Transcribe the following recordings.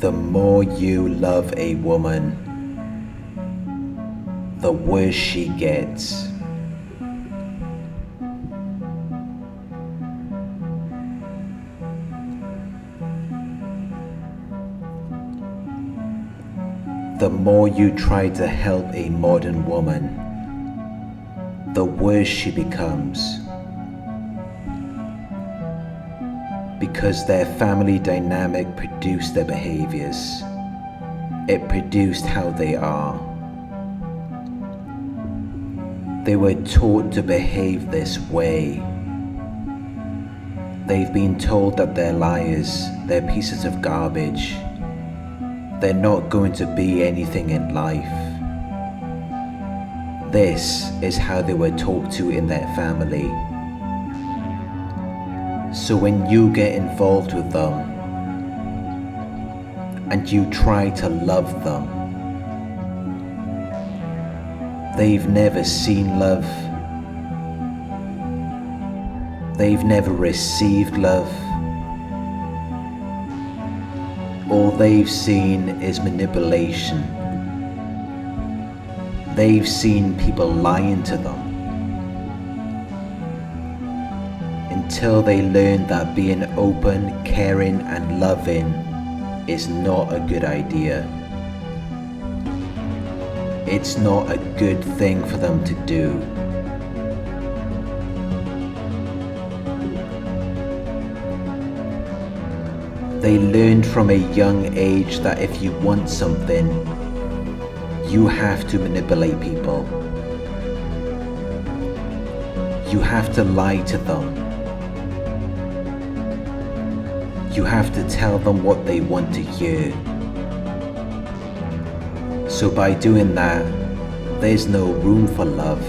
The more you love a woman, the worse she gets. The more you try to help a modern woman, the worse she becomes. Because their family dynamic produced their behaviors. It produced how they are. They were taught to behave this way. They've been told that they're liars, they're pieces of garbage. They're not going to be anything in life. This is how they were talked to in their family. So when you get involved with them and you try to love them, they've never seen love. They've never received love. All they've seen is manipulation. They've seen people lying to them. Until they learn that being open, caring and loving is not a good idea. It's not a good thing for them to do. They learned from a young age that if you want something, you have to manipulate people. You have to lie to them. You have to tell them what they want to hear. So by doing that, there's no room for love.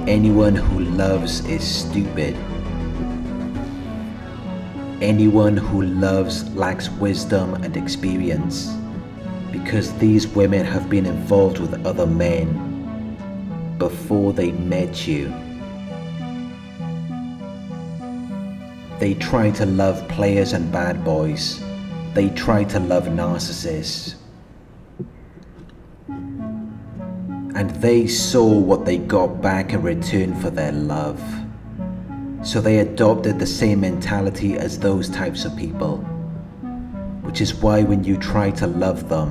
Anyone who loves is stupid. Anyone who loves lacks wisdom and experience, because these women have been involved with other men before they met you. They try to love players and bad boys. They try to love narcissists. And they saw what they got back in return for their love. So they adopted the same mentality as those types of people. Which is why when you try to love them,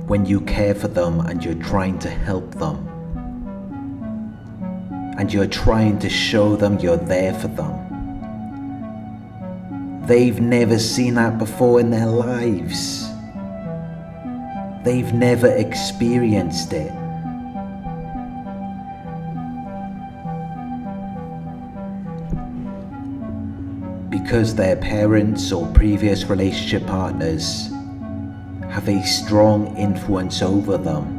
when you care for them and you're trying to help them, and you're trying to show them you're there for them, they've never seen that before in their lives. They've never experienced it. Because their parents or previous relationship partners have a strong influence over them.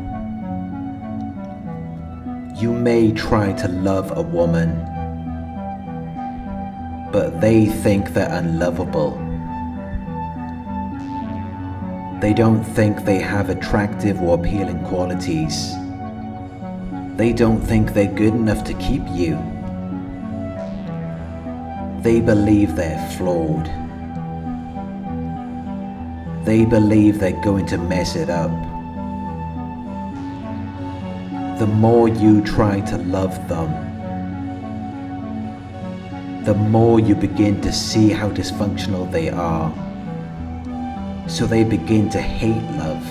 You may try to love a woman, but they think they're unlovable. They don't think they have attractive or appealing qualities. They don't think they're good enough to keep you. They believe they're flawed. They believe they're going to mess it up. The more you try to love them, the more you begin to see how dysfunctional they are. So they begin to hate love.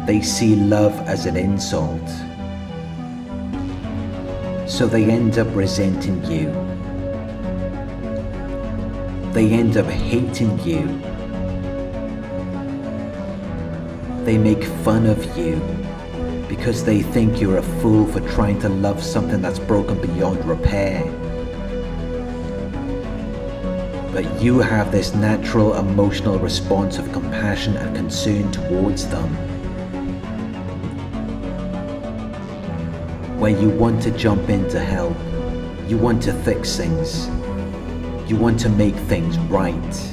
They see love as an insult. So they end up resenting you. They end up hating you. They make fun of you because they think you're a fool for trying to love something that's broken beyond repair. But you have this natural emotional response of compassion and concern towards them, where you want to jump in to help, you want to fix things, you want to make things right.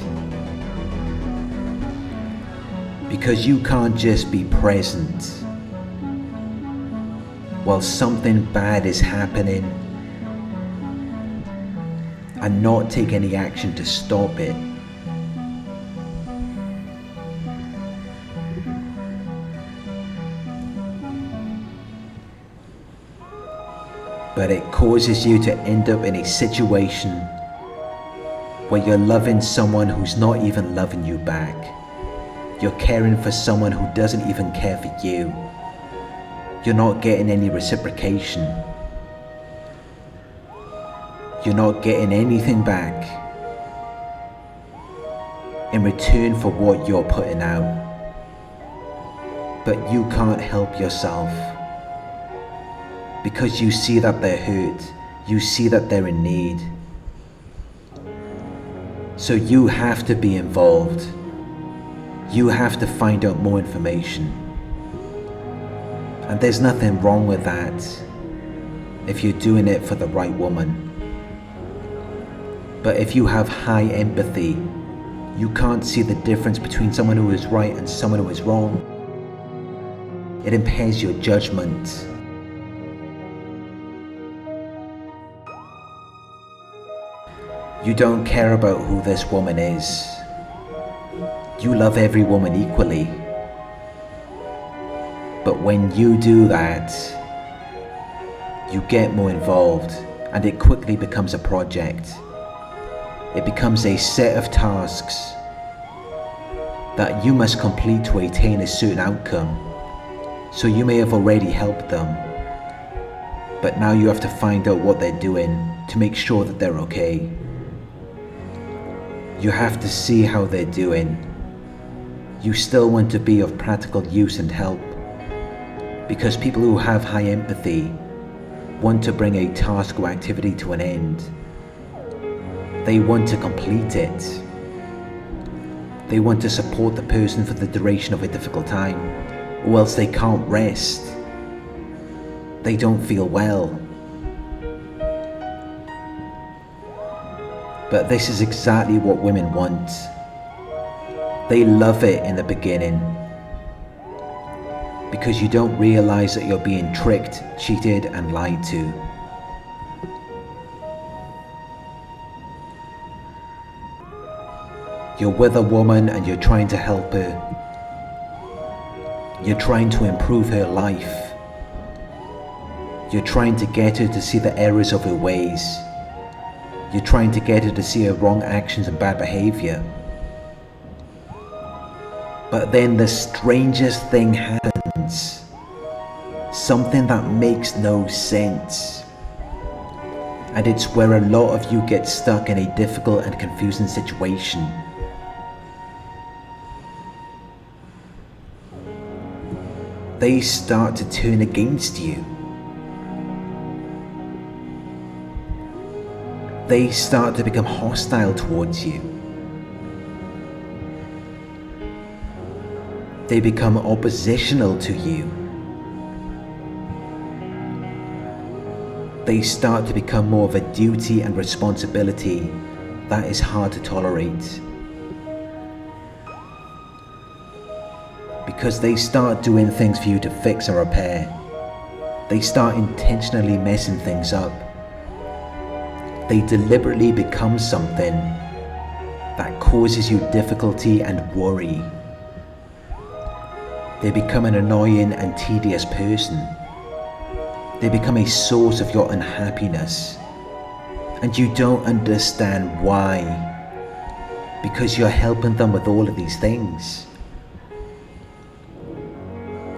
Because you can't just be present while something bad is happening and not take any action to stop it. But it causes you to end up in a situation where you're loving someone who's not even loving you back. You're caring for someone who doesn't even care for you. You're not getting any reciprocation. You're not getting anything back in return for what you're putting out. But you can't help yourself because you see that they're hurt. You see that they're in need. So you have to be involved. You have to find out more information. And there's nothing wrong with that if you're doing it for the right woman. But if you have high empathy, you can't see the difference between someone who is right and someone who is wrong. It impairs your judgment. You don't care about who this woman is. You love every woman equally. But when you do that, you get more involved and it quickly becomes a project. It becomes a set of tasks that you must complete to attain a certain outcome. So you may have already helped them, but now you have to find out what they're doing to make sure that they're okay. You have to see how they're doing. You still want to be of practical use and help, because people who have high empathy want to bring a task or activity to an end. They want to complete it. They want to support the person for the duration of a difficult time, or else they can't rest. They don't feel well. But this is exactly what women want. They love it in the beginning, because you don't realize that you're being tricked, cheated, and lied to. You're with a woman and you're trying to help her. You're trying to improve her life. You're trying to get her to see the errors of her ways. You're trying to get her to see her wrong actions and bad behavior. But then the strangest thing happens. Something that makes no sense. And it's where a lot of you get stuck in a difficult and confusing situation. They start to turn against you. They start to become hostile towards you. They become oppositional to you. They start to become more of a duty and responsibility that is hard to tolerate. Because they start doing things for you to fix or repair. They start intentionally messing things up. They deliberately become something that causes you difficulty and worry. They become an annoying and tedious person. They become a source of your unhappiness. And you don't understand why. Because you're helping them with all of these things.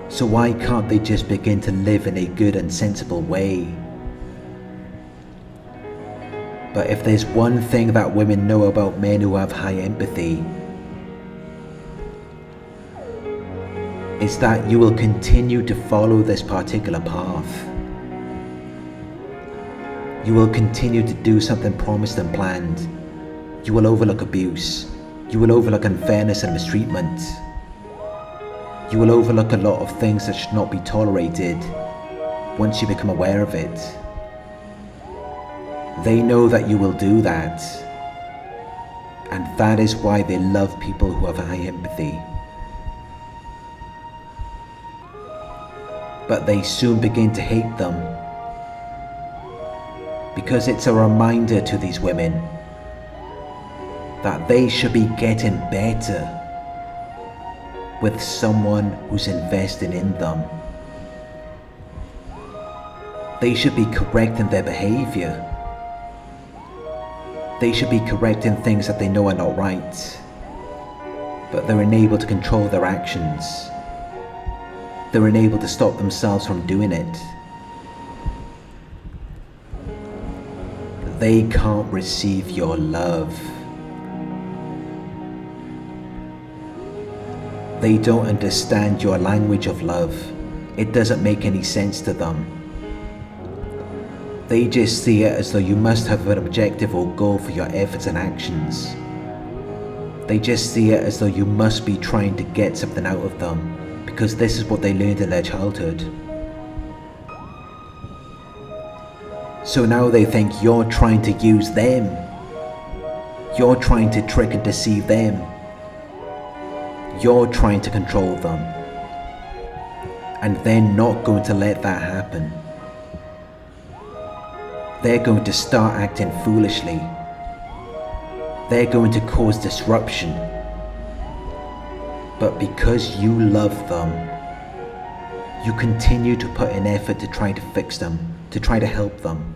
So why can't they just begin to live in a good and sensible way? But if there's one thing that women know about men who have high empathy, it's that you will continue to follow this particular path. You will continue to do something promised and planned. You will overlook abuse. You will overlook unfairness and mistreatment. You will overlook a lot of things that should not be tolerated once you become aware of it. They know that you will do that, and that is why they love people who have high empathy. But they soon begin to hate them, because it's a reminder to these women that they should be getting better with someone who's investing in them. They should be correcting their behavior. They should be correcting things that they know are not right, but they're unable to control their actions. They're unable to stop themselves from doing it. They can't receive your love. They don't understand your language of love. It doesn't make any sense to them. They just see it as though you must have an objective or goal for your efforts and actions. They just see it as though you must be trying to get something out of them, because this is what they learned in their childhood. So now they think you're trying to use them. You're trying to trick and deceive them. You're trying to control them. And they're not going to let that happen. They're going to start acting foolishly. They're going to cause disruption. But because you love them, you continue to put in effort to try to fix them, to try to help them.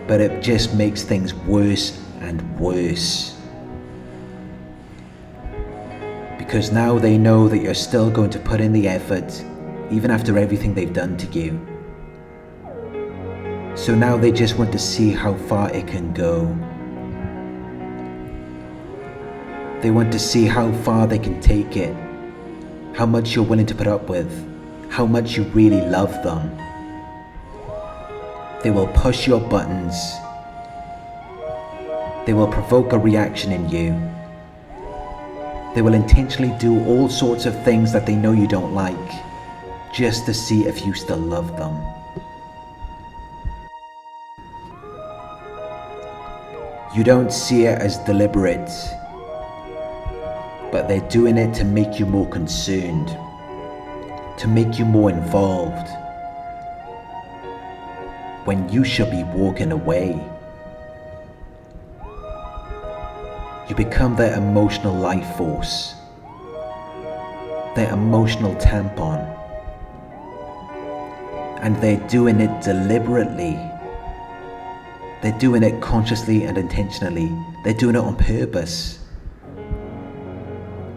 But it just makes things worse and worse. Because now they know that you're still going to put in the effort, even after everything they've done to you. So now they just want to see how far it can go. They want to see how far they can take it, how much you're willing to put up with, how much you really love them. They will push your buttons. They will provoke a reaction in you. They will intentionally do all sorts of things that they know you don't like, just to see if you still love them. You don't see it as deliberate, but they're doing it to make you more concerned, to make you more involved, when you should be walking away. You become their emotional life force, their emotional tampon, and they're doing it deliberately. They're doing it consciously and intentionally. They're doing it on purpose,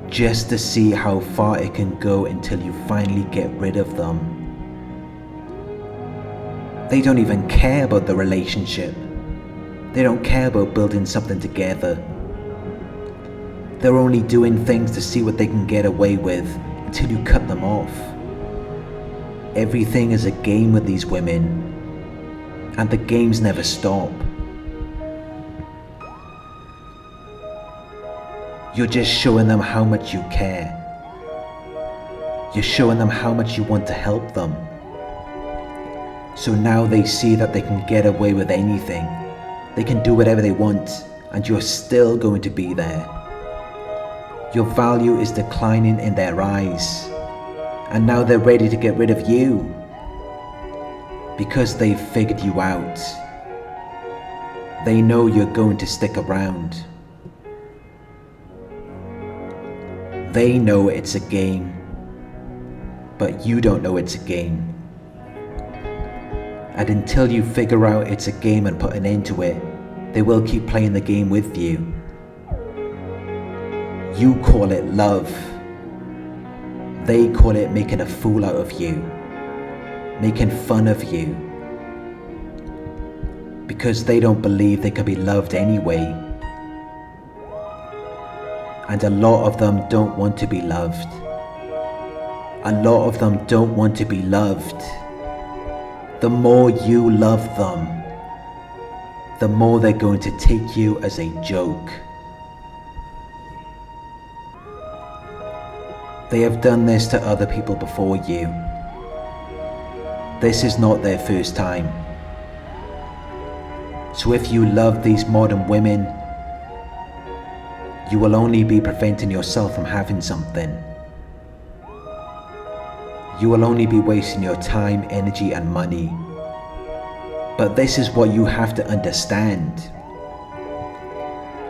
just to see how far it can go until you finally get rid of them. They don't even care about the relationship. They don't care about building something together. They're only doing things to see what they can get away with until you cut them off. Everything is a game with these women, and the games never stop. You're just showing them how much you care. You're showing them how much you want to help them. So now they see that they can get away with anything. They can do whatever they want, and you're still going to be there. Your value is declining in their eyes, and now they're ready to get rid of you, because they've figured you out. They know you're going to stick around. They know it's a game, but you don't know it's a game. And until you figure out it's a game and put an end to it, they will keep playing the game with you. You call it love. They call it making a fool out of you, making fun of you, because they don't believe they can be loved anyway. And a lot of them don't want to be loved. A lot of them don't want to be loved. The more you love them, the more they're going to take you as a joke. They have done this to other people before you. This is not their first time. So if you love these modern women, you will only be preventing yourself from having something. You will only be wasting your time, energy and money. But this is what you have to understand.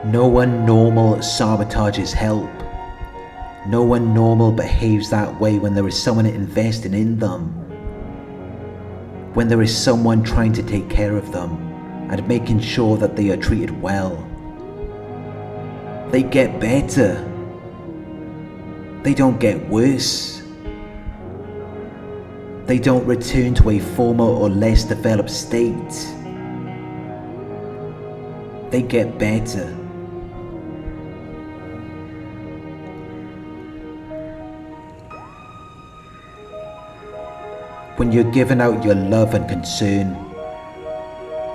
No one normal sabotages help. No one normal behaves that way when there is someone investing in them. When there is someone trying to take care of them and making sure that they are treated well. They get better. They don't get worse. They don't return to a former or less developed state. They get better. When you're giving out your love and concern,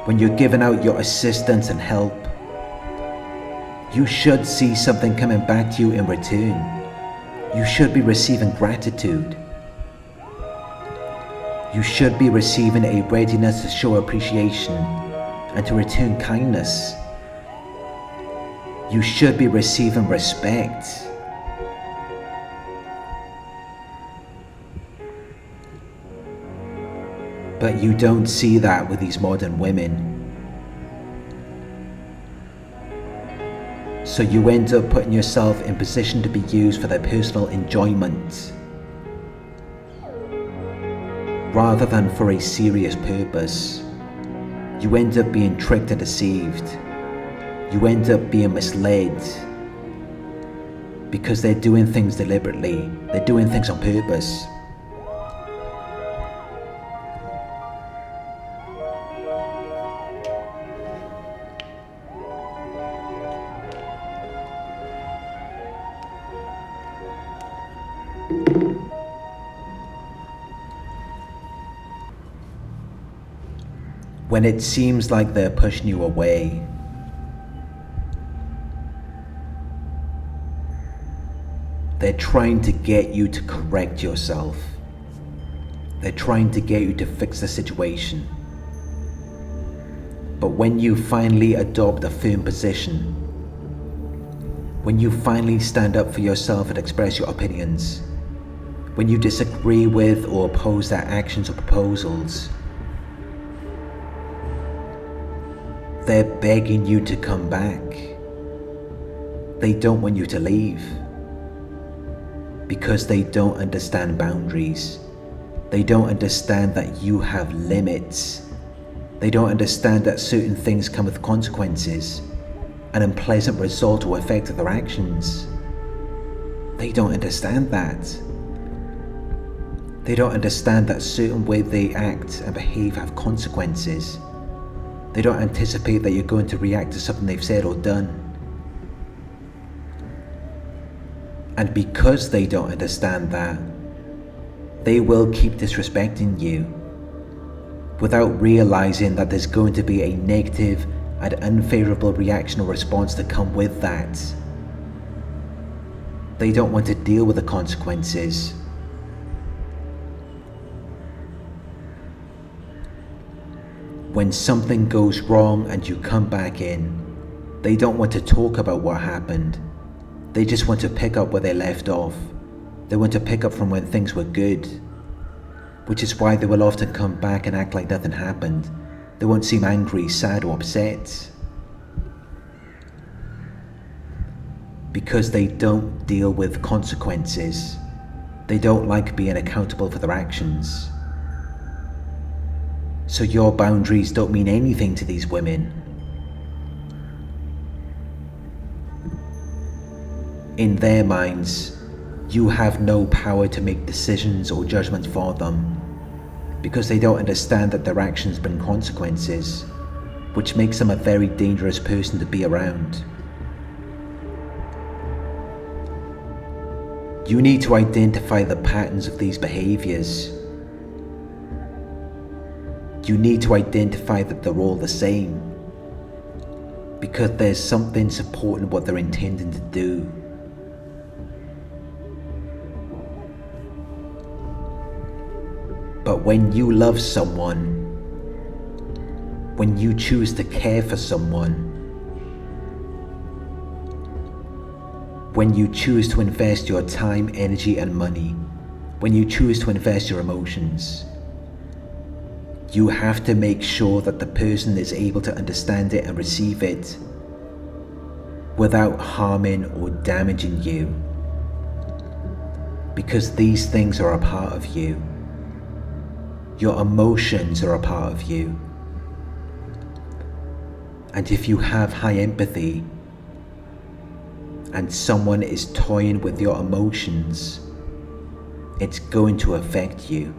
when you're giving out your assistance and help, you should see something coming back to you in return. You should be receiving gratitude. You should be receiving a readiness to show appreciation and to return kindness. You should be receiving respect. But you don't see that with these modern women. So you end up putting yourself in position to be used for their personal enjoyment, rather than for a serious purpose. You end up being tricked and deceived. You end up being misled. Because they're doing things deliberately. They're doing things on purpose. When it seems like they're pushing you away, they're trying to get you to correct yourself. They're trying to get you to fix the situation. But when you finally adopt a firm position, when you finally stand up for yourself and express your opinions, when you disagree with or oppose their actions or proposals, they're begging you to come back. They don't want you to leave. Because they don't understand boundaries. They don't understand that you have limits. They don't understand that certain things come with consequences, an unpleasant result or effect of their actions. They don't understand that. They don't understand that certain way they act and behave have consequences. They don't anticipate that you're going to react to something they've said or done. And because they don't understand that, they will keep disrespecting you without realizing that there's going to be a negative and unfavorable reaction or response to come with that. They don't want to deal with the consequences. When something goes wrong and you come back in, they don't want to talk about what happened. They just want to pick up where they left off. They want to pick up from when things were good. Which is why they will often come back and act like nothing happened. They won't seem angry, sad or upset. Because they don't deal with consequences. They don't like being accountable for their actions. So your boundaries don't mean anything to these women. In their minds, you have no power to make decisions or judgments for them, because they don't understand that their actions bring consequences, which makes them a very dangerous person to be around. You need to identify the patterns of these behaviors. You need to identify that they're all the same, because there's something supporting what they're intending to do. But when you love someone, when you choose to care for someone, when you choose to invest your time, energy and money, when you choose to invest your emotions, You have to make sure that the person is able to understand it and receive it without harming or damaging you, because these things are a part of you. Your emotions are a part of you. And if you have high empathy and someone is toying with your emotions, it's going to affect you.